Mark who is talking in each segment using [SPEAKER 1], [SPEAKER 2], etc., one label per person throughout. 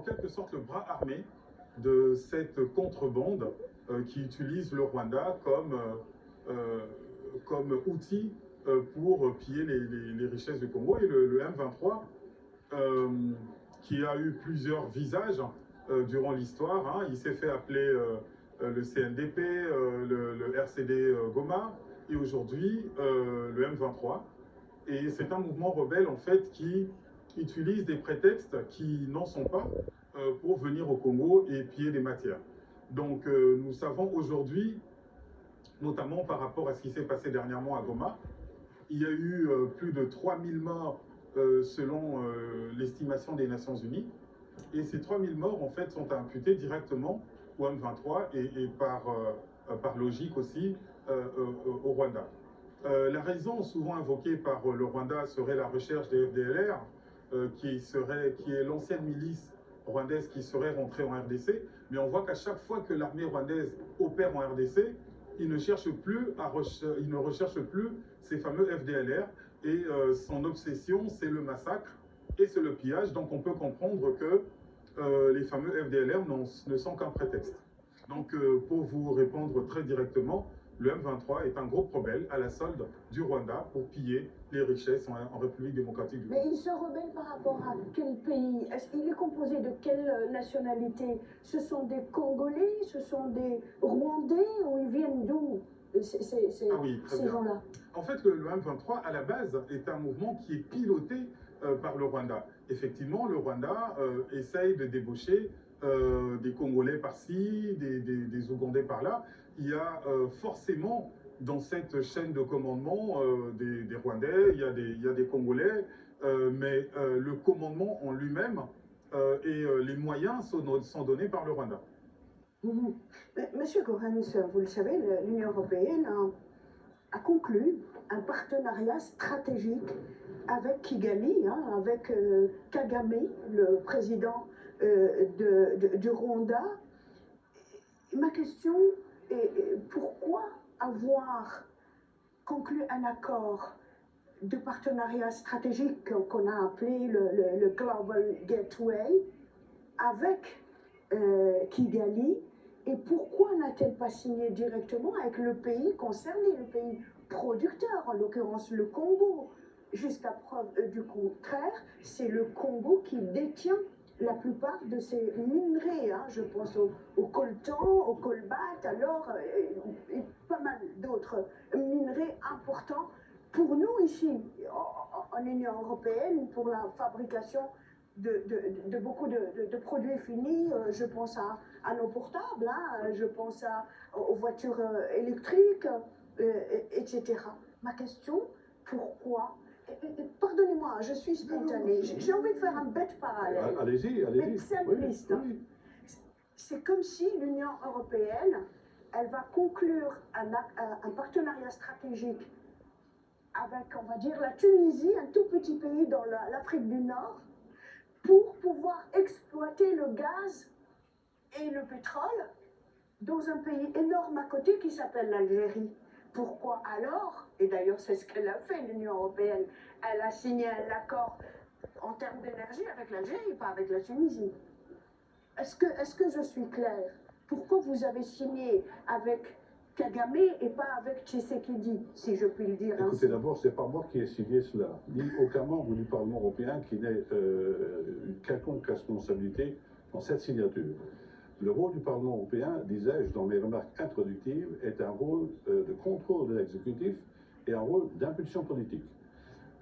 [SPEAKER 1] quelque sorte le bras armé de cette contrebande qui utilise le Rwanda comme outil pour piller les richesses du Congo. Et le M23, qui a eu plusieurs visages durant l'histoire, hein, il s'est fait appeler le CNDP, le RCD Goma, et aujourd'hui le M23. Et c'est un mouvement rebelle en fait qui utilise des prétextes qui n'en sont pas pour venir au Congo et piller des matières. Donc nous savons aujourd'hui, notamment par rapport à ce qui s'est passé dernièrement à Goma, il y a eu plus de 3000 morts selon l'estimation des Nations Unies. Et ces 3000 morts, en fait, sont imputés directement au M23 et par logique aussi au Rwanda. La raison souvent invoquée par le Rwanda serait la recherche des FDLR, qui est l'ancienne milice rwandaise qui serait rentrée en RDC. Mais on voit qu'à chaque fois que l'armée rwandaise opère en RDC, il ne recherche plus ces fameux FDLR. Et son obsession, c'est le massacre et c'est le pillage. Donc on peut comprendre que les fameux FDLR ne sont qu'un prétexte. Donc pour vous répondre très directement, le M23 est un groupe rebelle à la solde du Rwanda pour piller les richesses en République démocratique du Congo.
[SPEAKER 2] Mais il se rebelle par rapport à quel pays? Est-ce qu'il est composé de quelle nationalité? Ce sont des Congolais, ce sont des Rwandais, ou ils viennent d'où ces gens-là?
[SPEAKER 1] En fait, le M23, à la base, est un mouvement qui est piloté par le Rwanda. Effectivement, le Rwanda essaye de débaucher des Congolais par-ci, des Ougandais par-là. Il y a forcément dans cette chaîne de commandement des Rwandais, il y a des Congolais, mais le commandement en lui-même et les moyens sont donnés par le Rwanda.
[SPEAKER 2] Monsieur Goerens, vous le savez, l'Union européenne a conclu un partenariat stratégique avec Kigali, hein, avec Kagame, le président du Rwanda. Ma question est pourquoi avoir conclu un accord de partenariat stratégique qu'on a appelé le Global Gateway avec Kigali, et pourquoi n'a-t-elle pas signé directement avec le pays concerné, le pays producteur, en l'occurrence le Congo? Jusqu'à preuve du contraire, c'est le Congo qui détient la plupart de ces minerais, hein. Je pense au coltan, au colbait, alors, et pas mal d'autres minerais importants pour nous ici, en Union européenne, pour la fabrication de beaucoup de produits finis. Je pense à nos portables, hein, je pense aux voitures électriques, etc. Ma question, pourquoi? Pardonnez-moi, je suis spontanée. J'ai envie de faire un bête parallèle.
[SPEAKER 3] Allez-y.
[SPEAKER 2] Mais simpliste.
[SPEAKER 3] Oui.
[SPEAKER 2] C'est comme si l'Union européenne, elle va conclure un partenariat stratégique avec, on va dire, la Tunisie, un tout petit pays dans l'Afrique du Nord, pour pouvoir exploiter le gaz et le pétrole dans un pays énorme à côté qui s'appelle l'Algérie. Pourquoi alors? Et d'ailleurs, c'est ce qu'elle a fait, l'Union européenne. Elle a signé un accord en termes d'énergie avec l'Algérie, pas avec la Tunisie. Est-ce que je suis claire? Pourquoi vous avez signé avec Kagame et pas avec Tshisekedi, si je puis le dire ainsi?
[SPEAKER 3] Écoutez, d'abord, ce n'est pas moi qui ai signé cela, ni aucun membre du Parlement européen qui n'ait une quelconque responsabilité dans cette signature. Le rôle du Parlement européen, disais-je dans mes remarques introductives, est un rôle de contrôle de l'exécutif et un rôle d'impulsion politique.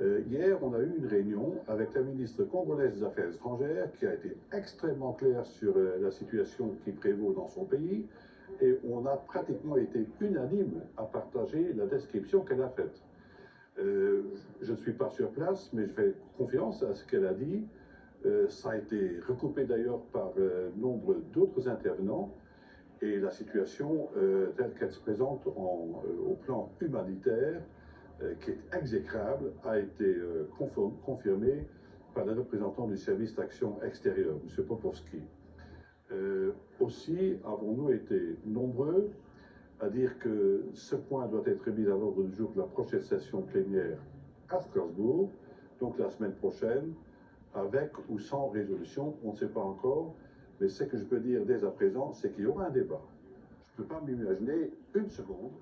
[SPEAKER 3] Hier, on a eu une réunion avec la ministre congolaise des Affaires étrangères qui a été extrêmement claire sur la situation qui prévaut dans son pays, et on a pratiquement été unanime à partager la description qu'elle a faite. Je ne suis pas sur place, mais je fais confiance à ce qu'elle a dit. Ça a été recoupé d'ailleurs par nombre d'autres intervenants, et la situation telle qu'elle se présente au plan humanitaire, qui est exécrable, a été confirmée par le représentant du service d'action extérieure, M. Popovski. Aussi avons-nous été nombreux à dire que ce point doit être mis à l'ordre du jour de la prochaine session plénière à Strasbourg, donc la semaine prochaine, avec ou sans résolution, on ne sait pas encore, mais ce que je peux dire dès à présent, c'est qu'il y aura un débat. Je ne peux pas m'imaginer une seconde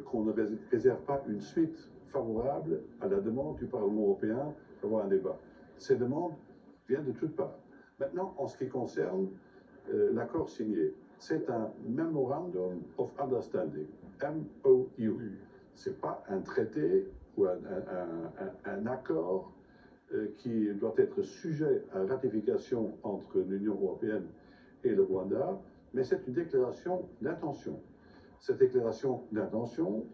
[SPEAKER 3] qu'on ne réserve pas une suite favorable à la demande du Parlement européen d'avoir un débat. Ces demandes viennent de toutes parts. Maintenant, en ce qui concerne l'accord signé, c'est un Memorandum of Understanding, MOU. Ce n'est pas un traité ou un accord qui doit être sujet à ratification entre l'Union européenne et le Rwanda, mais c'est une déclaration d'intention. Cette déclaration d'intention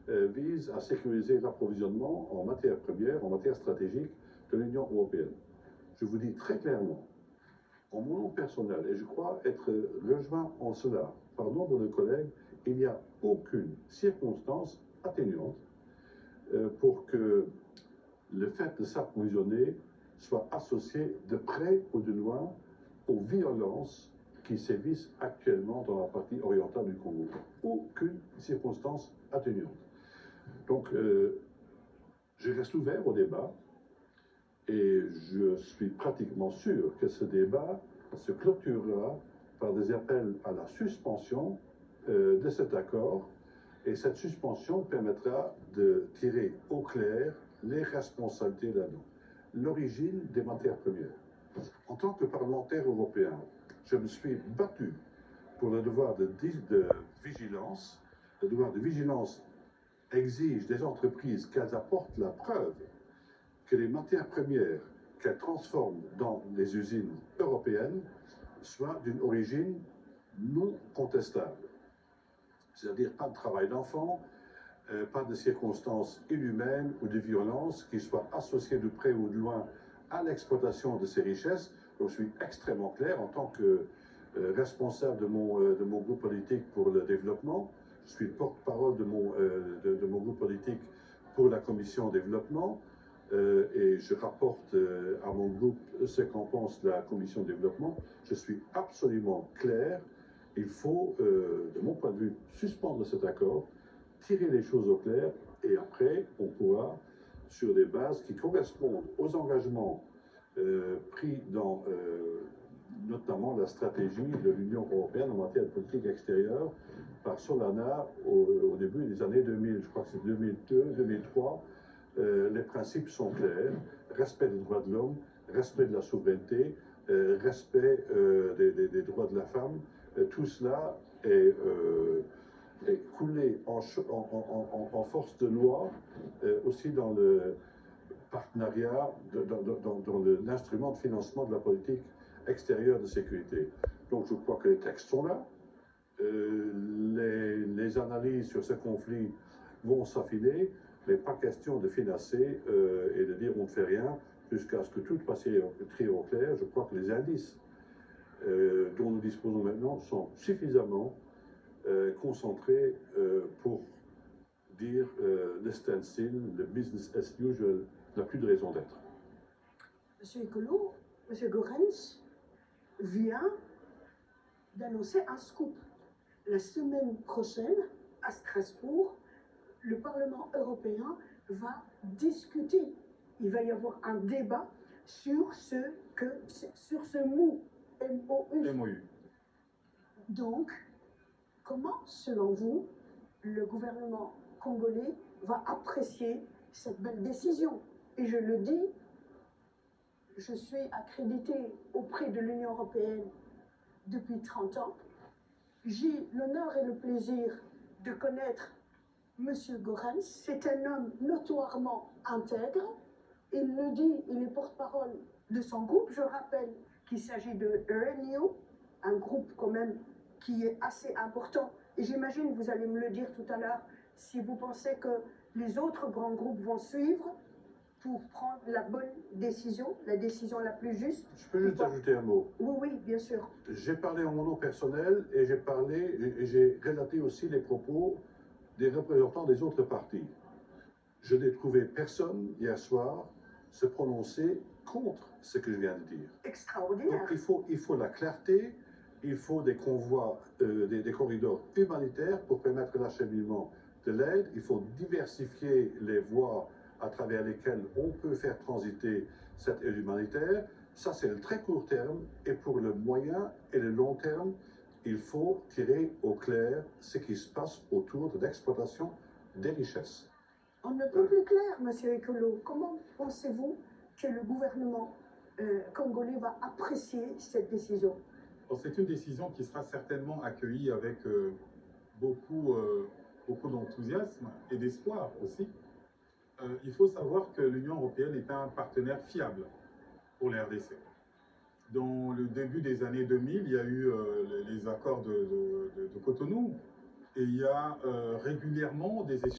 [SPEAKER 3] vise à sécuriser l'approvisionnement en matières premières, en matière stratégique de l'Union européenne. Je vous dis très clairement, en mon nom personnel, et je crois être rejoint en cela par nombre de collègues, il n'y a aucune circonstance atténuante pour que le fait de s'approvisionner soit associé de près ou de loin aux violences qui sévissent actuellement dans la partie orientale du Congo. Aucune circonstance atténuante. Donc, je reste ouvert au débat et je suis pratiquement sûr que ce débat se clôturera par des appels à la suspension de cet accord, et cette suspension permettra de tirer au clair les responsabilités là-dedans. L'origine des matières premières. En tant que parlementaire européen, je me suis battu pour le devoir de vigilance. Le devoir de vigilance exige des entreprises qu'elles apportent la preuve que les matières premières qu'elles transforment dans les usines européennes soient d'une origine non contestable. C'est-à-dire pas de travail d'enfant, pas de circonstances inhumaines ou de violences qui soient associées de près ou de loin à l'exploitation de ces richesses. Donc, je suis extrêmement clair en tant que responsable de mon groupe politique pour le développement. Je suis porte-parole de mon groupe politique pour la commission développement et je rapporte à mon groupe ce qu'en pense la commission développement. Je suis absolument clair. Il faut, de mon point de vue, suspendre cet accord, tirer les choses au clair, et après, on pourra, sur des bases qui correspondent aux engagements pris dans notamment la stratégie de l'Union européenne en matière de politique extérieure par Solana au début des années 2000, je crois que c'est 2002, 2003, les principes sont clairs, respect des droits de l'homme, respect de la souveraineté, respect des droits de la femme, tout cela est coulé en force de loi, aussi dans le partenariat, dans l'instrument de financement de la politique extérieure de sécurité. Donc je crois que les textes sont là, les analyses sur ce conflit vont s'affiner, mais pas question de financer et de dire on ne fait rien jusqu'à ce que tout passe très au clair. Je crois que les indices dont nous disposons maintenant sont suffisamment concentrés pour dire le standstill, le business as usual n'a plus de raison d'être.
[SPEAKER 2] Monsieur Ekolo, Monsieur Goerens vient d'annoncer un scoop. La semaine prochaine, à Strasbourg, le Parlement européen va discuter. Il va y avoir un débat sur ce MOU.
[SPEAKER 1] MOU.
[SPEAKER 2] Donc, comment, selon vous, le gouvernement congolais va apprécier cette belle décision? Et je le dis, je suis accréditée auprès de l'Union européenne depuis 30 ans. J'ai l'honneur et le plaisir de connaître M. Goerens. C'est un homme notoirement intègre. Il le dit, il est porte-parole de son groupe. Je rappelle qu'il s'agit de Renew, un groupe quand même qui est assez important. Et j'imagine, vous allez me le dire tout à l'heure, si vous pensez que les autres grands groupes vont suivre pour prendre la bonne décision, la décision la plus juste.
[SPEAKER 3] Je peux juste ajouter un mot.
[SPEAKER 2] Oui, oui, bien sûr.
[SPEAKER 3] J'ai parlé en mon nom personnel et j'ai relaté aussi les propos des représentants des autres partis. Je n'ai trouvé personne hier soir se prononcer contre ce que je viens de dire.
[SPEAKER 2] Extraordinaire.
[SPEAKER 3] Donc il faut la clarté, il faut des convois, des corridors humanitaires pour permettre l'acheminement de l'aide, il faut diversifier les voies à travers lesquelles on peut faire transiter cette aide humanitaire. Ça, c'est le très court terme. Et pour le moyen et le long terme, il faut tirer au clair ce qui se passe autour de l'exploitation des richesses.
[SPEAKER 2] On ne peut plus clair, Monsieur Ekolo. Comment pensez-vous que le gouvernement congolais va apprécier cette décision?
[SPEAKER 1] C'est une décision qui sera certainement accueillie avec beaucoup d'enthousiasme et d'espoir aussi. Il faut savoir que l'Union européenne est un partenaire fiable pour la RDC. Dans le début des années 2000, il y a eu les accords de Cotonou et il y a régulièrement des échanges